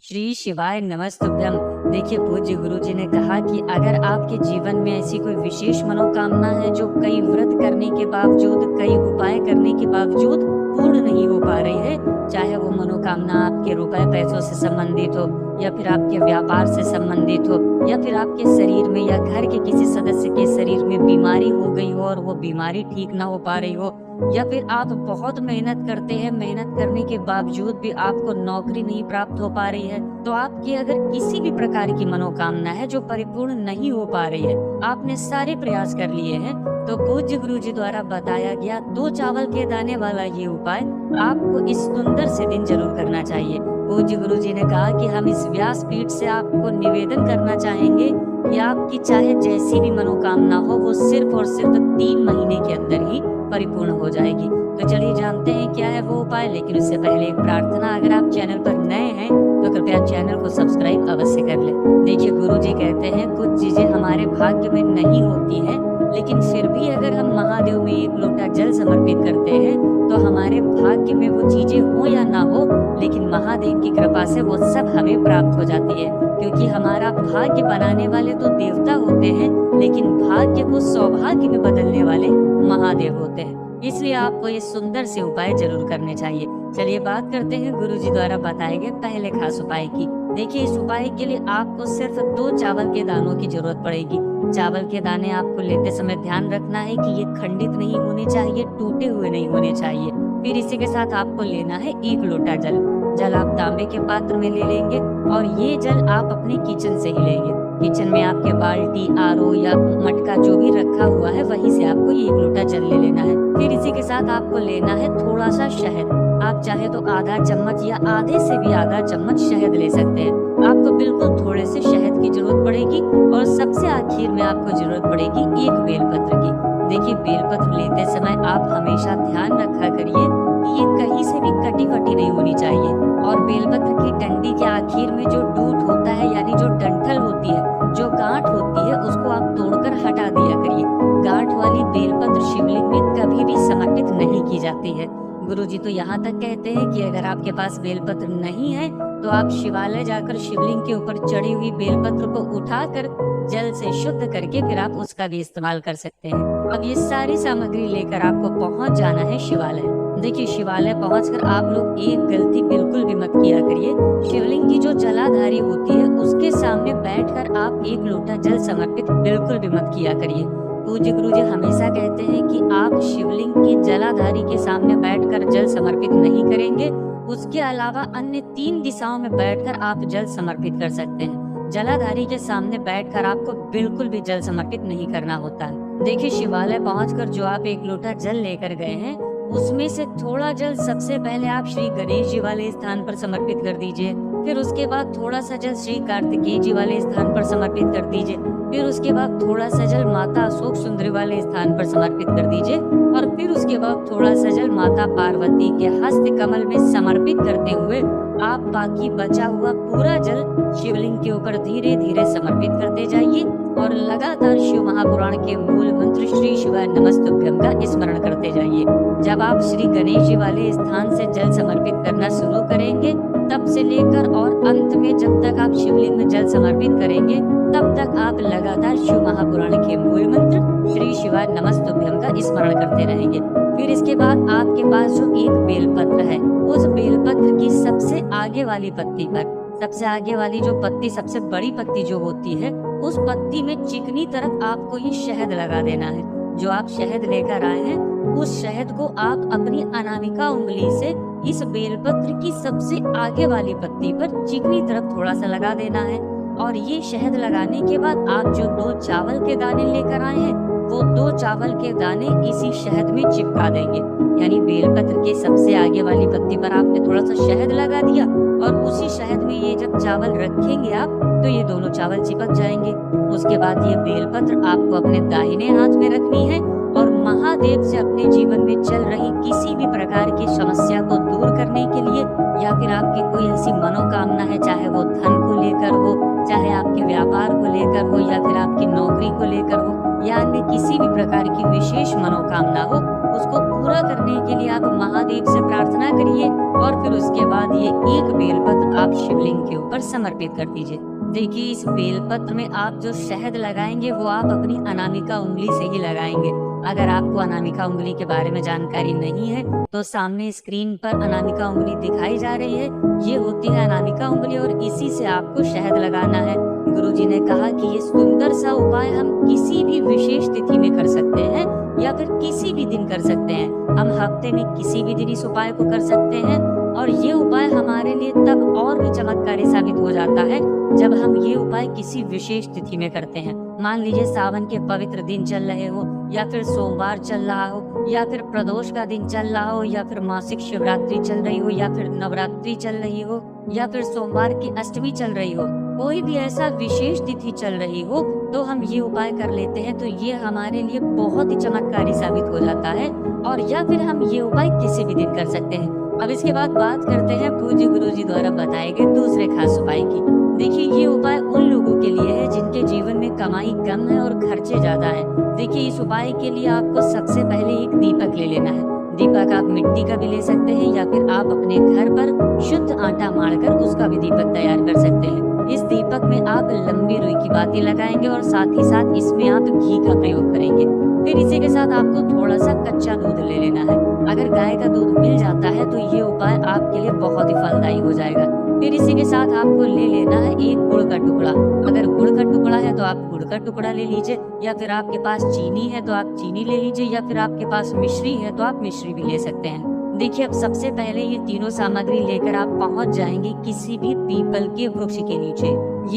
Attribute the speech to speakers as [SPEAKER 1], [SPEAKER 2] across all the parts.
[SPEAKER 1] श्री शिवाय नमस्तुभ्यम। देखिए, पूज्य गुरु जी ने कहा कि अगर आपके जीवन में ऐसी कोई विशेष मनोकामना है जो कई व्रत करने के बावजूद, कई उपाय करने के बावजूद पूर्ण नहीं हो पा रही है, चाहे वो मनोकामना आपके रुपए पैसों से संबंधित हो, या फिर आपके व्यापार से संबंधित हो, या फिर आपके शरीर में या घर के किसी सदस्य के शरीर में बीमारी हो गई हो और वो बीमारी ठीक ना हो पा रही हो, या फिर आप बहुत मेहनत करते हैं, मेहनत करने के बावजूद भी आपको नौकरी नहीं प्राप्त हो पा रही है, तो आपकी अगर किसी भी प्रकार की मनोकामना है जो परिपूर्ण नहीं हो पा रही है, आपने सारे प्रयास कर लिए हैं, तो पूज्य गुरु जी द्वारा बताया गया 2 चावल के दाने वाला ये उपाय आपको इस सुंदर से दिन जरूर करना चाहिए। पूज्य गुरु जी ने कहा कि हम इस व्यासपीठ से आपको निवेदन करना चाहेंगे कि आपकी चाहे जैसी भी मनोकामना हो, वो सिर्फ और सिर्फ 3 महीने के अंदर ही परिपूर्ण हो जाएगी। तो चलिए जानते हैं क्या है वो उपाय, लेकिन उससे पहले एक प्रार्थना, अगर आप चैनल पर नए हैं तो कृपया चैनल को सब्सक्राइब अवश्य कर लें। देखिए, गुरु जी कहते हैं कुछ चीजें हमारे भाग्य में नहीं होती हैं, लेकिन फिर भी अगर हम महादेव में 1 लोटा जल समर्पित करते हैं तो हमारे भाग्य में वो चीजें हो या ना हो, लेकिन महादेव की कृपा से वो सब हमें प्राप्त हो जाती है। क्योंकि हमारा भाग्य बनाने वाले तो देवता होते हैं, लेकिन भाग्य को सौभाग्य में बदलने वाले महादेव होते हैं। इसलिए आपको ये सुंदर से उपाय जरूर करने चाहिए। चलिए बात करते हैं गुरु जी द्वारा बताए गए पहले खास उपाय की। देखिए, इस उपाय के लिए आपको सिर्फ 2 चावल के दानों की जरूरत पड़ेगी। चावल के दाने आपको लेते समय ध्यान रखना है कि ये खंडित नहीं होने चाहिए, टूटे हुए नहीं होने चाहिए। फिर इसी के साथ आपको लेना है 1 लोटा जल आप तांबे के पात्र में ले लेंगे, और ये जल आप अपने किचन से ही लेंगे। किचन में आपके बाल्टी, आरओ या मटका जो भी रखा हुआ है, वहीं से आपको ये 1 लोटा जल ले लेना है। फिर इसी के साथ आपको लेना है थोड़ा सा शहद। आप चाहे तो आधा चम्मच या आधे से भी आधा चम्मच शहद ले सकते हैं। आपको बिल्कुल थोड़े से शहद की जरूरत पड़ेगी, और सबसे आखिर में आपको जरूरत पड़ेगी 1 बेलपत्र की। देखिए, बेलपत्र लेते समय आप हमेशा ध्यान रखा करिए कि ये कहीं से भी कटी फटी नहीं होनी चाहिए, और बेलपत्र की डंडी के आखिर में जो डूट होता है, यानी जो डंठल होती है, जो गांठ होती है, उसको आप तोड़कर हटा दिया करिए। गांठ वाली बेलपत्र शिवलिंग में कभी भी समर्पित नहीं की जाती है। गुरु जी तो यहाँ तक कहते हैं कि अगर आपके पास बेलपत्र नहीं है तो आप शिवालय जाकर शिवलिंग के ऊपर चढ़ी हुई बेलपत्र को उठाकर जल से शुद्ध करके फिर आप उसका भी इस्तेमाल कर सकते हैं। अब ये सारी सामग्री लेकर आपको पहुंच जाना है शिवालय। देखिए, शिवालय पहुंचकर आप लोग एक गलती बिल्कुल भी मत किया करिए। शिवलिंग की जो जलाधारी होती है उसके सामने बैठकर आप 1 लोटा जल समर्पित बिल्कुल भी मत किया करिए। पूज्य गुरु जी हमेशा कहते हैं कि आप शिवलिंग की जलाधारी के सामने बैठकर जल समर्पित नहीं करेंगे। उसके अलावा अन्य 3 दिशाओं में बैठकर आप जल समर्पित कर सकते हैं। जलाधारी के सामने बैठकर आपको बिल्कुल भी जल समर्पित नहीं करना होता है। देखिए, शिवालय पहुंचकर जो आप 1 लोटा जल लेकर गए हैं, उसमें से थोड़ा जल सबसे पहले आप श्री गणेश जी वाले स्थान पर समर्पित कर दीजिए। फिर उसके बाद थोड़ा सा जल श्री कार्तिकेय जी वाले स्थान पर समर्पित कर दीजिए। फिर उसके बाद थोड़ा सा जल माता अशोक सुंदरी वाले स्थान पर समर्पित कर दीजिए, और फिर उसके बाद थोड़ा सा जल माता पार्वती के हस्त कमल में समर्पित करते हुए आप बाकी बचा हुआ पूरा जल शिवलिंग के ऊपर धीरे धीरे समर्पित करते जाइए, और लगातार शिव महापुराण के मूल मंत्र श्री शिवाय नमस्तुभ्यम का स्मरण करते जाइए। जब आप श्री गणेश जी वाले स्थान से जल समर्पित करना शुरू करेंगे, तब से लेकर और अंत में जब तक आप शिवलिंग में जल समर्पित करेंगे, तब तक आप लगातार शिव महापुराण के मूल मंत्र श्री शिवाय नमस्तुभ्यम का स्मरण करते रहेंगे। फिर इसके बाद आपके पास जो 1 बेलपत्र है, उस बेलपत्र की सबसे आगे वाली पत्ती पर, सबसे आगे वाली जो पत्ती, सबसे बड़ी पत्ती जो होती है, उस पत्ती में चिकनी तरफ आपको ये शहद लगा देना है। जो आप शहद लेकर आए हैं, उस शहद को आप अपनी अनामिका उंगली से इस बेलपत्र की सबसे आगे वाली पत्ती पर चिकनी तरफ थोड़ा सा लगा देना है। और ये शहद लगाने के बाद आप जो 2 चावल के दाने लेकर आए हैं, वो 2 चावल के दाने इसी शहद में चिपका देंगे। यानी बेलपत्र के सबसे आगे वाली पत्ती पर आपने थोड़ा सा शहद लगा दिया, और उसी शहद में ये जब चावल रखेंगे आप, तो ये दोनों चावल चिपक जाएंगे। उसके बाद ये बेलपत्र आपको अपने दाहिने हाथ में रखनी है, और महादेव से अपने जीवन में चल रही किसी भी प्रकार की समस्या को दूर करने के लिए, या फिर आपकी कोई ऐसी मनोकामना है, चाहे वो धन को लेकर हो, चाहे आपके व्यापार को लेकर हो, या फिर आपकी नौकरी को लेकर हो, या अन्य किसी भी प्रकार की विशेष मनोकामना हो, उसको पूरा करने के लिए आप महादेव से प्रार्थना करिए और फिर उसके बाद ये एक बेलपत्र आप शिवलिंग के ऊपर समर्पित कर दीजिए। देखिए इस बेलपत्र में आप जो शहद लगाएंगे वो आप अपनी अनामिका उंगली से ही लगाएंगे। अगर आपको अनामिका उंगली के बारे में जानकारी नहीं है तो सामने स्क्रीन पर अनामिका उंगली दिखाई जा रही है, ये होती है अनामिका उंगली और इसी से आपको शहद लगाना है। गुरुजी ने कहा कि ये सुंदर सा उपाय हम किसी भी विशेष तिथि में कर सकते हैं या फिर किसी भी दिन कर सकते हैं। हम हफ्ते में किसी भी दिन इस उपाय को कर सकते हैं और ये उपाय हमारे लिए तब और भी चमत्कारी साबित हो जाता है जब हम ये उपाय किसी विशेष तिथि में करते हैं। मान लीजिए सावन के पवित्र दिन चल रहे हो या फिर सोमवार चल रहा हो या फिर प्रदोष का दिन चल रहा हो या फिर मासिक शिवरात्रि चल रही हो या फिर नवरात्रि चल रही हो या फिर सोमवार की अष्टमी चल रही हो, कोई भी ऐसा विशेष तिथि चल रही हो तो हम ये उपाय कर लेते हैं तो ये हमारे लिए बहुत ही चमत्कारी साबित हो जाता है। और या फिर हम ये उपाय किसी भी दिन कर सकते हैं। अब इसके बाद बात करते हैं पूज्य गुरुजी द्वारा बताए गए दूसरे खास उपाय की। देखिए ये उपाय उन लोगों के लिए है जिनके जीवन में कमाई कम है और खर्चे ज्यादा है। देखिए इस उपाय के लिए आपको सबसे पहले एक दीपक ले लेना है। दीपक आप मिट्टी का भी ले सकते हैं या फिर आप अपने घर पर शुद्ध आटा मारकर उसका भी दीपक तैयार कर सकते हैं। इस दीपक में आप लंबी रुई की बाती लगाएंगे और साथ ही साथ इसमें आप घी का प्रयोग करेंगे। फिर इसी के साथ आपको थोड़ा सा कच्चा दूध ले लेना है। अगर गाय का दूध मिल जाता है तो ये उपाय आपके लिए बहुत ही फलदायी हो जाएगा। फिर इसी के साथ आपको ले लेना है एक गुड़ का टुकड़ा। अगर गुड़ का टुकड़ा है तो आप गुड़ का टुकड़ा ले लीजिए या फिर आपके पास चीनी है तो आप चीनी ले लीजिए या फिर आपके पास मिश्री है तो आप मिश्री भी ले सकते हैं। देखिए अब सबसे पहले ये तीनों सामग्री लेकर आप पहुंच जाएंगे किसी भी पीपल के वृक्ष के नीचे।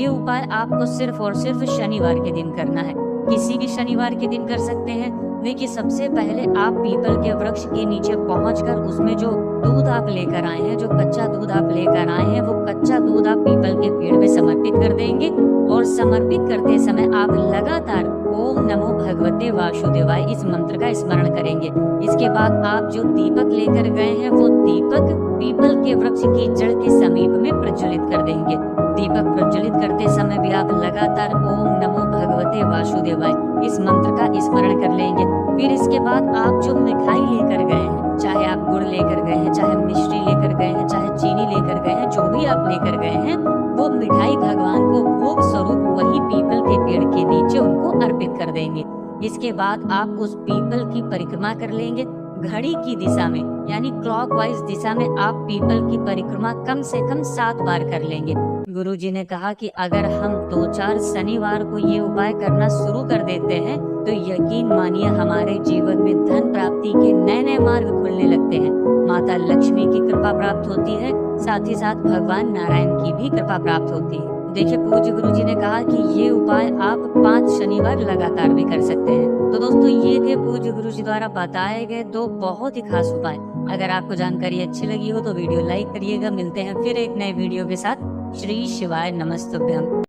[SPEAKER 1] ये उपाय आपको सिर्फ और सिर्फ शनिवार के दिन करना है, किसी भी शनिवार के दिन कर सकते हैं। देखिए सबसे पहले आप पीपल के वृक्ष के नीचे पहुंचकर उसमें जो दूध आप लेकर आए हैं, जो कच्चा दूध आप लेकर आए हैं, वो कच्चा दूध आप पीपल के पेड़ में समर्पित कर देंगे और समर्पित करते समय आप लगातार ओम नमो भगवते वासुदेवाय इस मंत्र का स्मरण करेंगे। इसके बाद आप जो दीपक लेकर गए हैं वो दीपक पीपल के वृक्ष की जड़ के समीप में प्रज्वलित कर देंगे। दीपक प्रज्वलित करते समय भी आप लगातार ओम नमो भगवते वासुदेवाय इस मंत्र का स्मरण कर लेंगे। फिर इसके बाद आप जो मिठाई लेकर गए हैं, चाहे आप गुड़ लेकर गए हैं, चाहे मिश्री लेकर गए हैं, चाहे चीनी लेकर गए हैं, जो भी आप लेकर गए हैं वो मिठाई भगवान को भोग स्वरूप वही पीपल के पेड़ के नीचे उनको अर्पित कर देंगे। इसके बाद आप उस पीपल की परिक्रमा कर लेंगे घड़ी की दिशा में, यानी क्लॉकवाइज दिशा में आप पीपल की परिक्रमा कम से कम 7 बार कर लेंगे। गुरुजी ने कहा कि अगर हम 2-4 शनिवार को ये उपाय करना शुरू कर देते हैं तो यकीन मानिए हमारे जीवन में धन प्राप्ति के नए नए मार्ग खुलने लगते हैं। माता लक्ष्मी की कृपा प्राप्त होती है, साथ ही साथ भगवान नारायण की भी कृपा प्राप्त होती है। देखिए पूज्य गुरुजी ने कहा कि ये उपाय आप 5 शनिवार लगातार भी कर सकते हैं। तो दोस्तों ये थे पूज्य गुरुजी द्वारा बताए गए 2 बहुत ही खास उपाय। अगर आपको जानकारी अच्छी लगी हो तो वीडियो लाइक करिएगा। मिलते हैं फिर एक नए वीडियो के साथ। श्री शिवाय नमस्तुभ्यम।